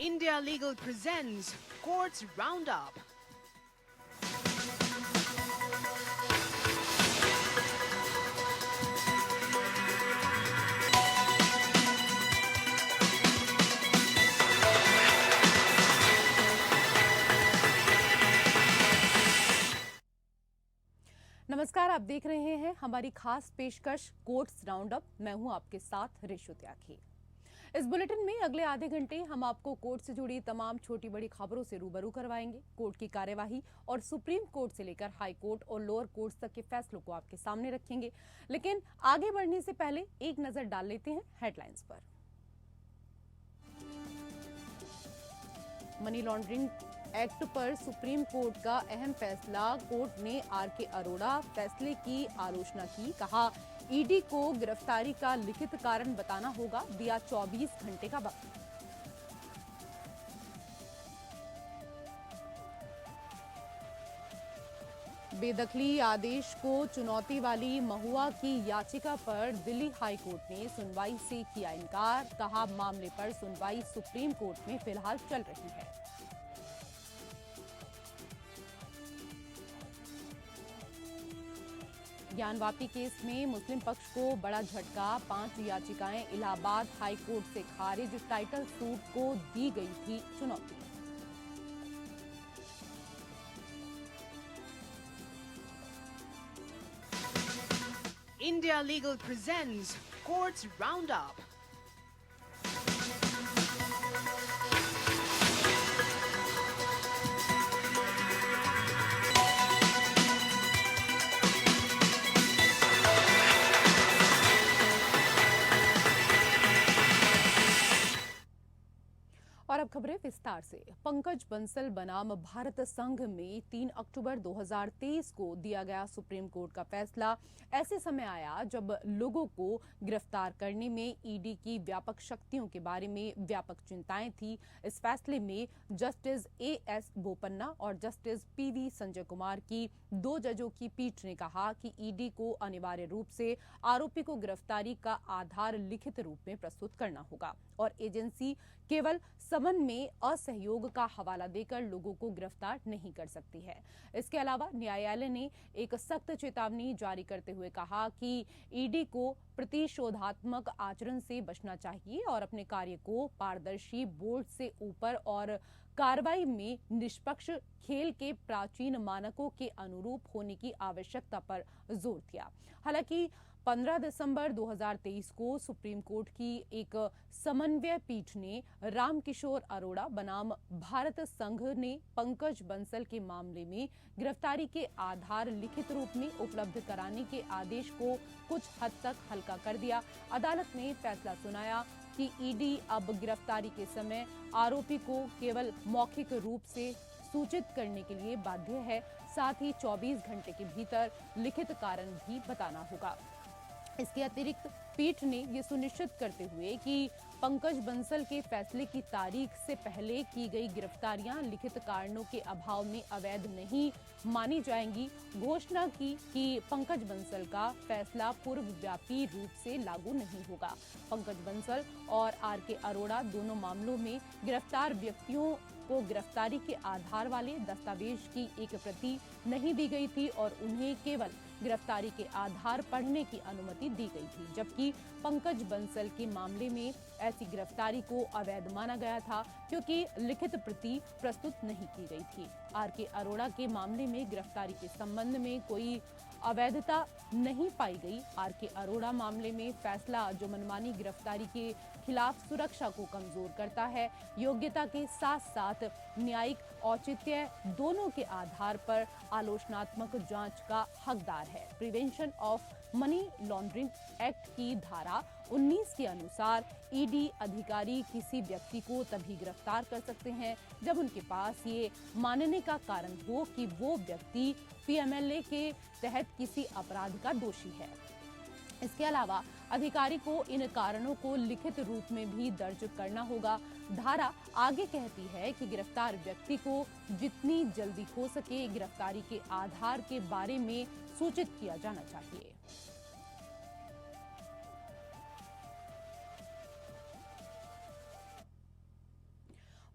India Legal presents Courts Roundup. नमस्कार, आप देख रहे हैं हमारी खास पेशकश कोर्ट्स राउंडअप। मैं हूं आपके साथ रिशु त्यागी। इस बुलेटिन में अगले आधे घंटे हम आपको कोर्ट से जुड़ी तमाम छोटी बड़ी खबरों से रूबरू करवाएंगे। कोर्ट की कार्यवाही और सुप्रीम कोर्ट से लेकर हाई कोर्ट और लोअर कोर्ट तक के फैसलों को आपके सामने रखेंगे। लेकिन आगे बढ़ने से पहले एक नजर डाल लेते हैं हेडलाइंस पर। मनी लॉन्ड्रिंग एक्ट पर सुप्रीम कोर्ट का अहम फैसला। कोर्ट ने आर.के. अरोड़ा फैसले की आलोचना की। कहा, ईडी को गिरफ्तारी का लिखित कारण बताना होगा। दिया 24 घंटे का वक्त। बेदखली आदेश को चुनौती वाली महुआ की याचिका पर दिल्ली हाई कोर्ट ने सुनवाई से किया इनकार। कहा, मामले पर सुनवाई सुप्रीम कोर्ट में फिलहाल चल रही है। ज्ञानवापी केस में मुस्लिम पक्ष को बड़ा झटका। 5 याचिकाएं इलाहाबाद हाई कोर्ट से खारिज। टाइटल सूट को दी गई थी चुनौती। India Legal presents Courts Roundup. और अब खबरें विस्तार से। पंकज बंसल बनाम भारत संघ में 3 अक्टूबर 2023 को दिया गया सुप्रीम कोर्ट का फैसला ऐसे समय आया जब लोगों को गिरफ्तार करने में ईडी की व्यापक शक्तियों के बारे में व्यापक चिंताएं थी। इस फैसले में जस्टिस ए.एस. बोपन्ना और जस्टिस पी.वी. संजय कुमार की 2 जजों की पीठ ने कहा कि ईडी को अनिवार्य रूप से आरोपी को गिरफ्तारी का आधार लिखित रूप में प्रस्तुत करना होगा और एजेंसी केवल समन में असहयोग का हवाला देकर लोगों को गिरफ्तार नहीं कर सकती है। इसके अलावा न्यायालय ने एक सख्त चेतावनी जारी करते हुए कहा कि ईडी को प्रतिशोधात्मक आचरण से बचना चाहिए और अपने कार्य को पारदर्शी, बोर्ड से ऊपर और कार्रवाई में निष्पक्ष खेल के प्राचीन मानकों के अनुरूप होने की आवश्यकता पर जोर दिया। हालांकि 15 दिसंबर 2023 को सुप्रीम कोर्ट की एक समन्वय पीठ ने रामकिशोर अरोड़ा बनाम भारत संघ ने पंकज बंसल के मामले में गिरफ्तारी के आधार लिखित रूप में उपलब्ध कराने के आदेश को कुछ हद तक हल्का कर दिया। अदालत ने फैसला सुनाया कि ईडी अब गिरफ्तारी के समय आरोपी को केवल मौखिक रूप से सूचित करने के लिए बाध्य है। साथ ही 24 घंटे के भीतर लिखित कारण भी बताना होगा। इसके अतिरिक्त पीठ ने ये सुनिश्चित करते हुए कि पंकज बंसल के फैसले की तारीख से पहले की गई गिरफ्तारियां लिखित कारणों के अभाव में अवैध नहीं मानी जाएंगी, घोषणा की कि पंकज बंसल का फैसला पूर्वव्यापी रूप से लागू नहीं होगा। पंकज बंसल और आर.के. अरोड़ा दोनों मामलों में गिरफ्तार व्यक्तियों को गिरफ्तारी के आधार वाले दस्तावेज की एक प्रति नहीं दी गई थी और उन्हें केवल गिरफ्तारी के आधार पढ़ने की अनुमति दी गई थी, जबकि पंकज बंसल के मामले में ऐसी गिरफ्तारी को अवैध माना गया था क्योंकि लिखित प्रति प्रस्तुत नहीं की गई थी। आर.के. अरोड़ा के मामले में गिरफ्तारी के संबंध में कोई अवैधता नहीं पाई गई। आर.के. अरोड़ा मामले में फैसला जो मनमानी गिरफ्तारी के खिलाफ सुरक्षा को कमजोर करता है, योग्यता के साथ साथ न्यायिक औचित्य दोनों के आधार पर आलोचनात्मक जांच का हकदार है। Prevention of money laundering act की धारा 19 के अनुसार ईडी अधिकारी किसी व्यक्ति को तभी गिरफ्तार कर सकते हैं जब उनके पास ये मानने का कारण हो कि वो व्यक्ति पीएमएलए के तहत किसी अपराध का दोषी है। इसके अलावा अधिकारी को इन कारणों को लिखित रूप में भी दर्ज करना होगा। धारा आगे कहती है कि गिरफ्तार व्यक्ति को जितनी जल्दी हो सके गिरफ्तारी के आधार के बारे में सूचित किया जाना चाहिए।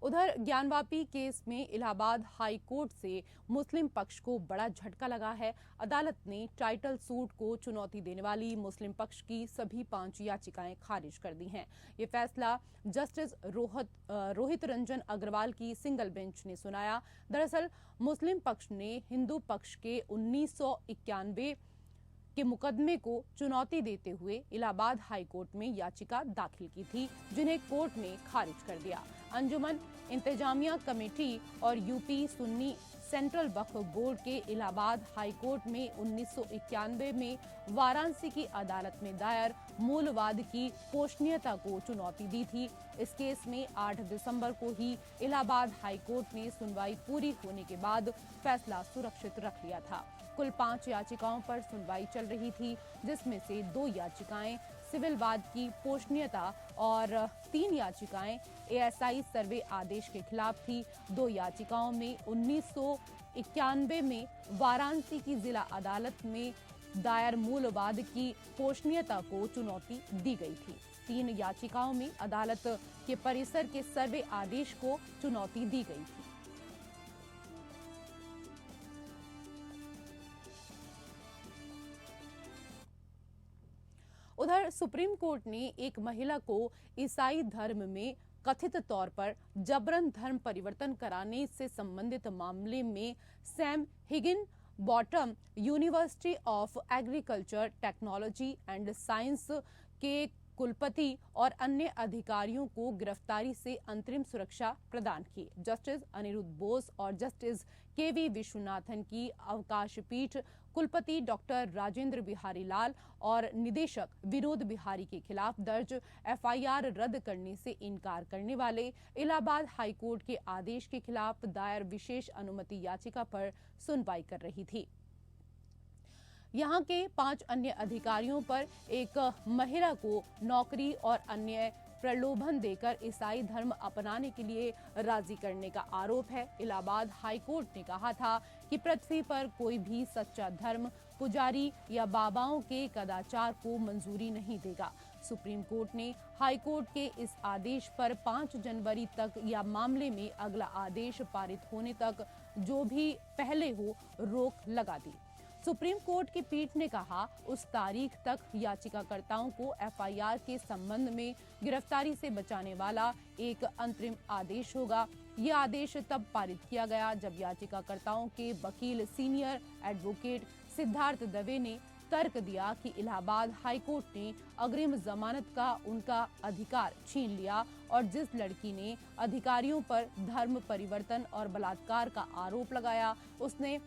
उधर ज्ञानवापी केस में इलाहाबाद हाई कोर्ट से मुस्लिम पक्ष को बड़ा झटका लगा है। अदालत ने टाइटल सूट को चुनौती देने वाली मुस्लिम पक्ष की सभी 5 याचिकाएं खारिज कर दी हैं। ये फैसला जस्टिस रोहित रंजन अग्रवाल की सिंगल बेंच ने सुनाया। दरअसल मुस्लिम पक्ष ने हिंदू पक्ष के 1991 के मुकदमे को चुनौती देते हुए इलाहाबाद हाई कोर्ट में याचिका दाखिल की थी, जिन्हें कोर्ट ने खारिज कर दिया। अंजुमन इंतजामिया कमेटी और यूपी सुन्नी सेंट्रल वक्फ बोर्ड के इलाहाबाद हाई कोर्ट में 1991 में वाराणसी की अदालत में दायर मूलवाद की पोषणीयता को चुनौती दी थी। इस केस में 8 दिसंबर को ही इलाहाबाद हाई कोर्ट ने सुनवाई पूरी होने के बाद फैसला सुरक्षित रख लिया था। कुल 5 याचिकाओं पर सुनवाई चल रही थी, जिसमें से 2 याचिकाएं सिविलवाद की पोषणीयता और 3 याचिकाएं एएसआई सर्वे आदेश के खिलाफ थी। 2 याचिकाओं में 1991 में वाराणसी की जिला अदालत में दायर मूलवाद की पोषणीयता को चुनौती दी गई थी। 3 याचिकाओं में अदालत के परिसर के सर्वे आदेश को चुनौती दी गई थी। उधर सुप्रीम कोर्ट ने एक महिला को ईसाई धर्म में कथित तौर पर जबरन धर्म परिवर्तन कराने से संबंधित मामले में Sam Higgin bottom university of agriculture technology and science के कुलपति और अन्य अधिकारियों को गिरफ्तारी से अंतरिम सुरक्षा प्रदान की। जस्टिस अनिरुद्ध बोस और जस्टिस केवी विश्वनाथन की अवकाश पीठ कुलपति डॉक्टर राजेंद्र बिहारी लाल और निदेशक विनोद बिहारी के खिलाफ दर्ज एफआईआर रद्द करने से इनकार करने वाले इलाहाबाद हाई कोर्ट के आदेश के खिलाफ दायर विशेष अनुमति याचिका पर सुनवाई कर रही थी। यहाँ के 5 अन्य अधिकारियों पर एक महिला को नौकरी और अन्य प्रलोभन देकर ईसाई धर्म अपनाने के लिए राजी करने का आरोप है। इलाहाबाद हाई कोर्ट ने कहा था कि पृथ्वी पर कोई भी सच्चा धर्म पुजारी या बाबाओं के कदाचार को मंजूरी नहीं देगा। सुप्रीम कोर्ट ने हाई कोर्ट के इस आदेश पर 5 जनवरी तक या मामले में अगला आदेश पारित होने तक जो भी पहले हो रोक लगा दी। सुप्रीम कोर्ट की पीठ ने कहा उस तारीख तक याचिकाकर्ताओं को एफआईआर के संबंध में गिरफ्तारी से बचाने वाला एक अंतरिम आदेश होगा। यह आदेश तब पारित किया गया जब याचिकाकर्ताओं के वकील सीनियर एडवोकेट सिद्धार्थ दवे ने तर्क दिया कि इलाहाबाद हाई कोर्ट ने अग्रिम जमानत का उनका अधिकार छीन लिया और जिस लड़की ने अधिकारियों पर धर्म परिवर्तन और बलात्कार का आरोप लगाया उसने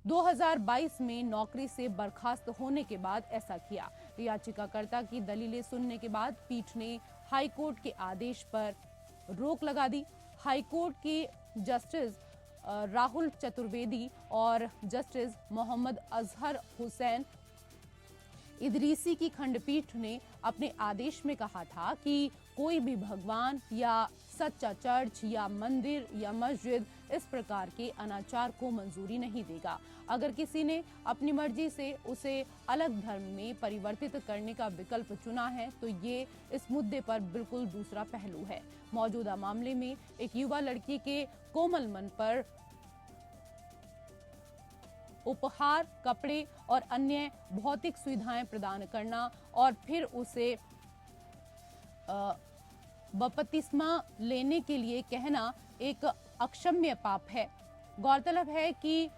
2022 में नौकरी से बर्खास्त होने के बाद ऐसा किया। याचिकाकर्ता की दलीलें सुनने के बाद पीठ ने हाई कोर्ट के आदेश पर रोक लगा दी। हाई कोर्ट के जस्टिस राहुल चतुर्वेदी और जस्टिस मोहम्मद अजहर हुसैन इदरीसी की खंडपीठ ने अपने आदेश में कहा था कि कोई भी भगवान या सच्चा चर्च या मंदिर या मस्जिद इस प्रकार के अनाचार को मंजूरी नहीं देगा। अगर किसी ने अपनी मर्जी से उसे अलग धर्म में परिवर्तित करने का विकल्प चुना है तो ये इस मुद्दे पर बिल्कुल दूसरा पहलू है। मौजूदा मामले में एक युवा लड़की के कोमल मन पर उपहार, कपड़े और अन्य भौतिक सुविधाएं प्रदान करना और फिर उसे बपतिस्मा लेने के लिए कहना एक अक्षम्य पाप है। गौरतलब है कि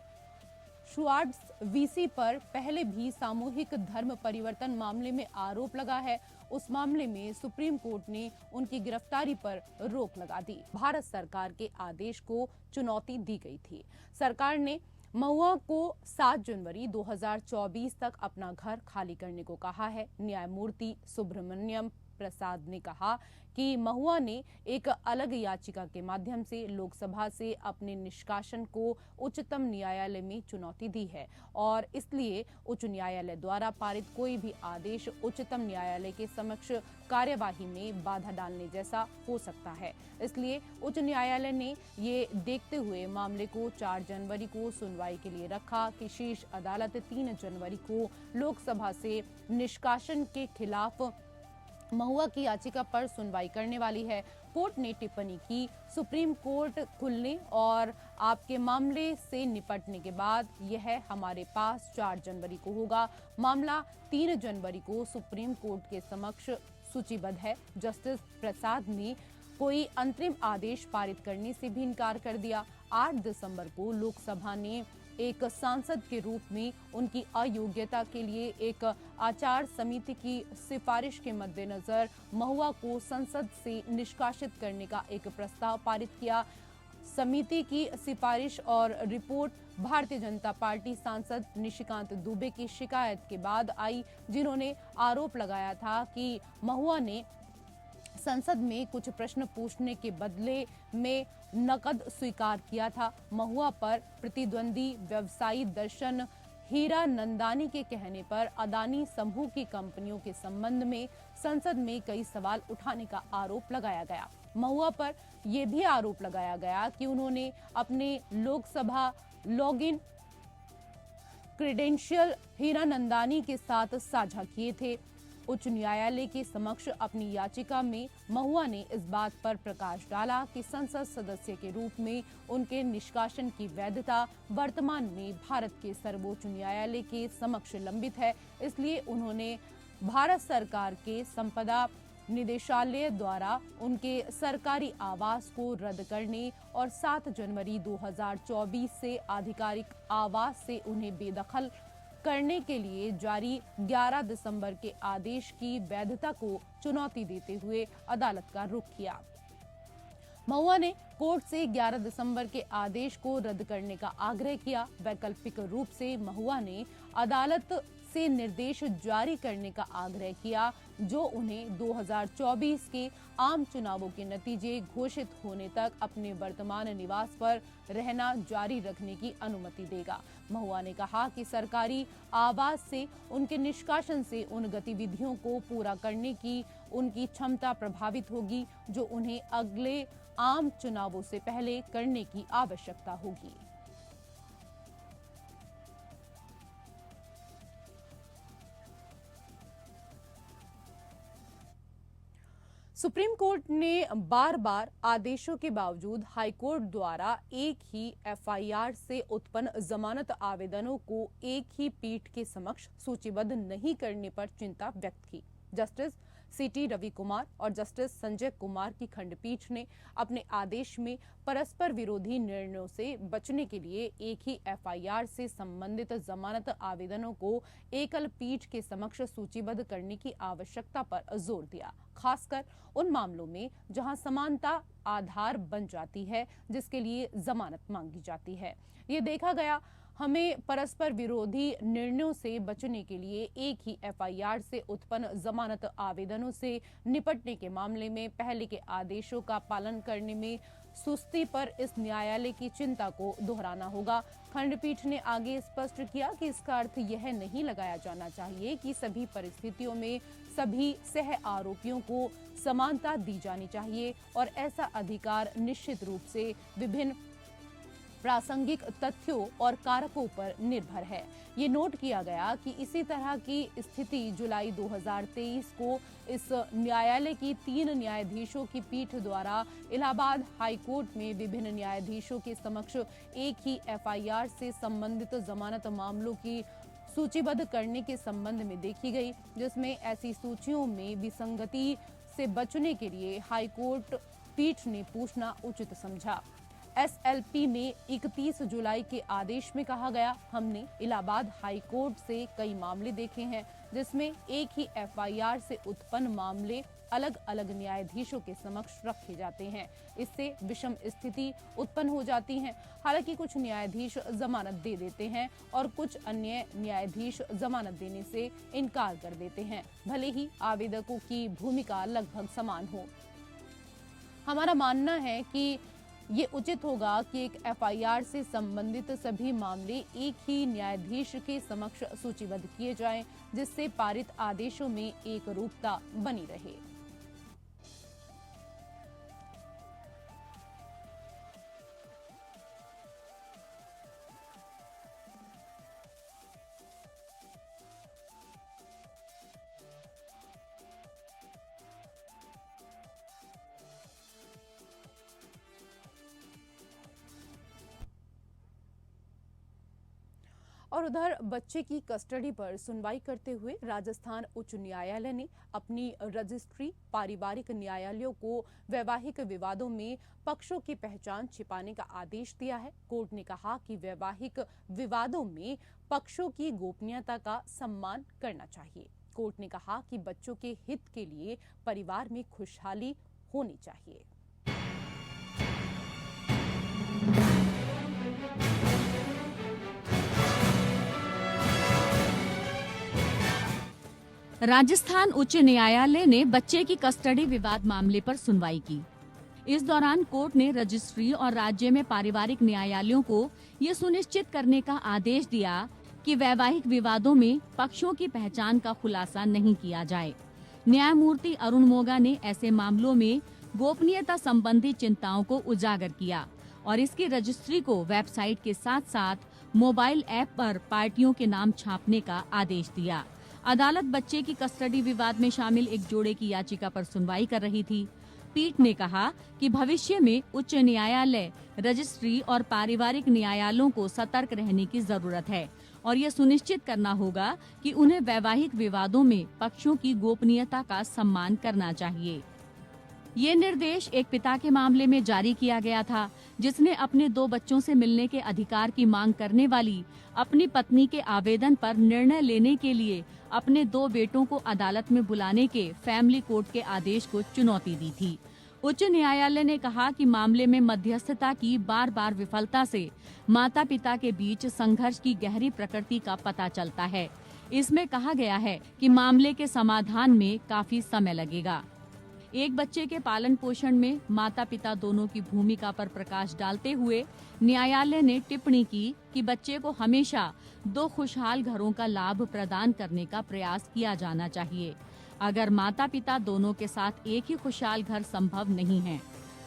शुआर्ट्स वीसी पर पहले भी सामूहिक धर्म परिवर्तन मामले में आरोप लगा है। उस मामले में सुप्रीम कोर्ट ने उनकी गिरफ्तारी पर रोक लगा दी। भारत सरकार के आदेश को चुनौती दी गई थी। सरकार ने महुआ को 7 जनवरी 2024 तक अपना घर खाली करने को कहा है। न्यायमूर्ति सुब्रमण्यम प्रसाद ने कहा कि महुआ ने एक अलग याचिका के माध्यम से लोकसभा से अपने निष्कासन को उच्चतम न्यायालय में चुनौती दी है और इसलिए उच्च न्यायालय द्वारा पारित कोई भी आदेश उच्चतम न्यायालय के समक्ष कार्यवाही में बाधा डालने जैसा हो सकता है। इसलिए उच्च न्यायालय ने ये देखते हुए मामले को 4 जनवरी को सुनवाई के लिए रखा कि शीर्ष अदालत 3 जनवरी को लोकसभा से निष्कासन के खिलाफ महुआ की याचिका पर सुनवाई करने वाली है। कोर्ट ने टिप्पणी की, सुप्रीम कोर्ट खुलने और आपके मामले से निपटने के बाद यह हमारे पास 4 जनवरी को होगा। मामला 3 जनवरी को सुप्रीम कोर्ट के समक्ष सूचीबद्ध है। जस्टिस प्रसाद ने कोई अंतरिम आदेश पारित करने से भी इनकार कर दिया। 8 दिसंबर को लोकसभा ने एक सांसद के रूप में उनकी अयोग्यता के लिए एक आचार समिति की सिफारिश के मद्देनजर महुआ को संसद से निष्कासित करने का एक प्रस्ताव पारित किया। समिति की सिफारिश और रिपोर्ट भारतीय जनता पार्टी सांसद निशिकांत दुबे की शिकायत के बाद आई, जिन्होंने आरोप लगाया था कि महुआ ने संसद में कुछ प्रश्न पूछने के बदले में नकद स्वीकार किया था। महुआ पर प्रतिद्वंदी व्यवसायी दर्शन हीरा नंदानी के कहने पर अदानी समूह की कंपनियों के संबंध में संसद में कई सवाल उठाने का आरोप लगाया गया। महुआ पर यह भी आरोप लगाया गया कि उन्होंने अपने लोकसभा लॉगिन क्रेडेंशियल हीरा नंदानी के साथ साझा किए थे। उच्च न्यायालय के समक्ष अपनी याचिका में महुआ ने इस बात पर प्रकाश डाला कि संसद सदस्य के रूप में उनके निष्कासन की वैधता वर्तमान में भारत के सर्वोच्च न्यायालय के समक्ष लंबित है। इसलिए उन्होंने भारत सरकार के संपदा निदेशालय द्वारा उनके सरकारी आवास को रद्द करने और 7 जनवरी 2024 से आधिकारिक आवास से उन्हें बेदखल करने के लिए जारी 11 दिसंबर के आदेश की वैधता को चुनौती देते हुए अदालत का रुख किया। महुआ ने कोर्ट से 11 दिसंबर के आदेश को रद्द करने का आग्रह किया। वैकल्पिक रूप से महुआ ने अदालत से निर्देश जारी करने का आग्रह किया जो उन्हें 2024 के आम चुनावों के नतीजे घोषित होने तक अपने वर्तमान निवास पर रहना जारी रखने की अनुमति देगा। महुआ ने कहा कि सरकारी आवास से उनके निष्कासन से उन गतिविधियों को पूरा करने की उनकी क्षमता प्रभावित होगी जो उन्हें अगले आम चुनावों से पहले करने की आवश्यकता होगी। सुप्रीम कोर्ट ने बार बार आदेशों के बावजूद हाई कोर्ट द्वारा एक ही एफआईआर से उत्पन्न जमानत आवेदनों को एक ही पीठ के समक्ष सूचीबद्ध नहीं करने पर चिंता व्यक्त की। जस्टिस सीटी रवि कुमार और जस्टिस संजय कुमार की खंडपीठ ने अपने आदेश में परस्पर विरोधी निर्णयों से बचने के लिए एक ही एफआईआर से संबंधित जमानत आवेदनों को एकल पीठ के समक्ष सूचीबद्ध करने की आवश्यकता पर जोर दिया, खासकर उन मामलों में जहां समानता आधार बन जाती है जिसके लिए जमानत मांगी जाती है। ये देखा गया हमें परस्पर विरोधी निर्णयों से बचने के लिए एक ही एफआईआर से उत्पन्न जमानत आवेदनों से निपटने के मामले में पहले के आदेशों का पालन करने में सुस्ती पर इस न्यायालय की चिंता को दोहराना होगा। खंडपीठ ने आगे स्पष्ट किया कि इसका अर्थ यह नहीं लगाया जाना चाहिए कि सभी परिस्थितियों में सभी सह आरोपियों को समानता दी जानी चाहिए और ऐसा अधिकार निश्चित रूप से विभिन्न प्रासंगिक तथ्यों और कारकों पर निर्भर है। ये नोट किया गया कि इसी तरह की स्थिति जुलाई 2023 को इस न्यायालय की 3 न्यायाधीशों की पीठ द्वारा इलाहाबाद हाई कोर्ट में विभिन्न न्यायाधीशों के समक्ष एक ही एफआईआर से संबंधित जमानत मामलों की सूचीबद्ध करने के संबंध में देखी गई, जिसमें ऐसी सूचियों में विसंगति से बचने के लिए हाई कोर्ट पीठ ने पूछना उचित समझा। एसएलपी में 31 जुलाई के आदेश में कहा गया, हमने इलाहाबाद हाई कोर्ट से कई मामले देखे हैं जिसमें एक ही एफआईआर से उत्पन्न मामले अलग अलग न्यायाधीशों के समक्ष रखे जाते हैं। इससे विषम स्थिति उत्पन्न हो जाती है। हालांकि कुछ न्यायाधीश जमानत दे देते हैं और कुछ अन्य न्यायाधीश जमानत देने से इनकार कर देते हैं, भले ही आवेदकों की भूमिका लगभग समान हो। हमारा मानना है कि ये उचित होगा कि एक एफआईआर से संबंधित सभी मामले एक ही न्यायाधीश के समक्ष सूचीबद्ध किए जाएं, जिससे पारित आदेशों में एक रूपता बनी रहे। और उधर बच्चे की कस्टडी पर सुनवाई करते हुए राजस्थान उच्च न्यायालय ने अपनी रजिस्ट्री पारिवारिक न्यायालयों को वैवाहिक विवादों में पक्षों की पहचान छिपाने का आदेश दिया है। कोर्ट ने कहा कि वैवाहिक विवादों में पक्षों की गोपनीयता का सम्मान करना चाहिए। कोर्ट ने कहा कि बच्चों के हित के लिए परिवार में खुशहाली होनी चाहिए। राजस्थान उच्च न्यायालय ने बच्चे की कस्टडी विवाद मामले पर सुनवाई की। इस दौरान कोर्ट ने रजिस्ट्री और राज्य में पारिवारिक न्यायालयों को ये सुनिश्चित करने का आदेश दिया कि वैवाहिक विवादों में पक्षों की पहचान का खुलासा नहीं किया जाए। न्यायमूर्ति अरुण मोगा ने ऐसे मामलों में गोपनीयता संबंधी चिंताओं को उजागर किया और इसकी रजिस्ट्री को वेबसाइट के साथ साथ मोबाइल ऐप पर पार्टियों के नाम छापने का आदेश दिया। अदालत बच्चे की कस्टडी विवाद में शामिल एक जोड़े की याचिका पर सुनवाई कर रही थी। पीठ ने कहा कि भविष्य में उच्च न्यायालय, रजिस्ट्री और पारिवारिक न्यायालयों को सतर्क रहने की जरूरत है और यह सुनिश्चित करना होगा कि उन्हें वैवाहिक विवादों में पक्षों की गोपनीयता का सम्मान करना चाहिए। ये निर्देश एक पिता के मामले में जारी किया गया था, जिसने अपने 2 बच्चों से मिलने के अधिकार की मांग करने वाली अपनी पत्नी के आवेदन पर निर्णय लेने के लिए अपने 2 बेटों को अदालत में बुलाने के फैमिली कोर्ट के आदेश को चुनौती दी थी। उच्च न्यायालय ने कहा कि मामले में मध्यस्थता की बार-बार विफलता से माता-पिता के बीच संघर्ष की गहरी प्रकृति का पता चलता है। इसमें कहा गया है कि मामले के समाधान में काफी समय लगेगा। एक बच्चे के पालन पोषण में माता-पिता दोनों की भूमिका पर प्रकाश डालते हुए न्यायालय ने टिप्पणी की कि बच्चे को हमेशा 2 खुशहाल घरों का लाभ प्रदान करने का प्रयास किया जाना चाहिए, अगर माता-पिता दोनों के साथ एक ही खुशहाल घर संभव नहीं है।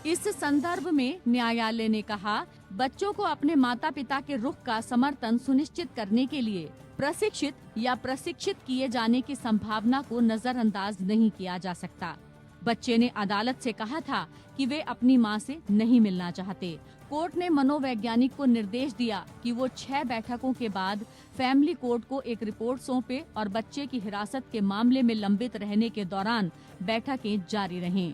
इस संदर्भ में न्यायालय ने कहा, बच्चों को अपने माता-पिता के रुख का समर्थन सुनिश्चित करने के लिए प्रशिक्षित या प्रशिक्षित किए जाने की संभावना को नजरअंदाज नहीं किया जा सकता। बच्चे ने अदालत से कहा था कि वे अपनी मां से नहीं मिलना चाहते। कोर्ट ने मनोवैज्ञानिक को निर्देश दिया कि वो 6 बैठकों के बाद फैमिली कोर्ट को एक रिपोर्ट सौंपे और बच्चे की हिरासत के मामले में लंबित रहने के दौरान बैठकें जारी रहें।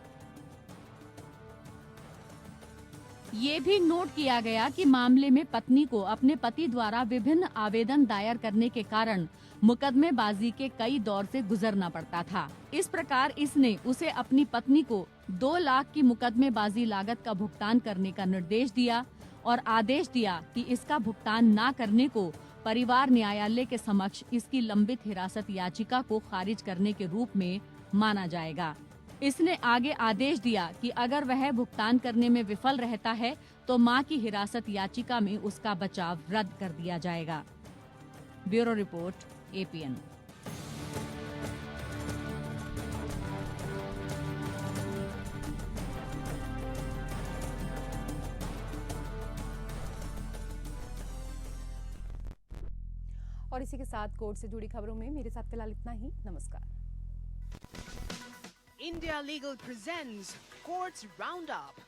ये भी नोट किया गया कि मामले में पत्नी को अपने पति द्वारा विभिन्न आवेदन दायर करने के कारण मुकदमेबाजी के कई दौर से गुजरना पड़ता था। इस प्रकार इसने उसे अपनी पत्नी को 2 लाख की मुकदमेबाजी लागत का भुगतान करने का निर्देश दिया और आदेश दिया कि इसका भुगतान न करने को परिवार न्यायालय के समक्ष इसकी लंबित हिरासत याचिका को खारिज करने के रूप में माना जाएगा। इसने आगे आदेश दिया कि अगर वह भुगतान करने में विफल रहता है तो मां की हिरासत याचिका में उसका बचाव रद्द कर दिया जाएगा। Bureau report, APN। और इसी के साथ कोर्ट से जुड़ी खबरों में मेरे साथ फिलहाल इतना ही। नमस्कार। India Legal presents Courts Roundup.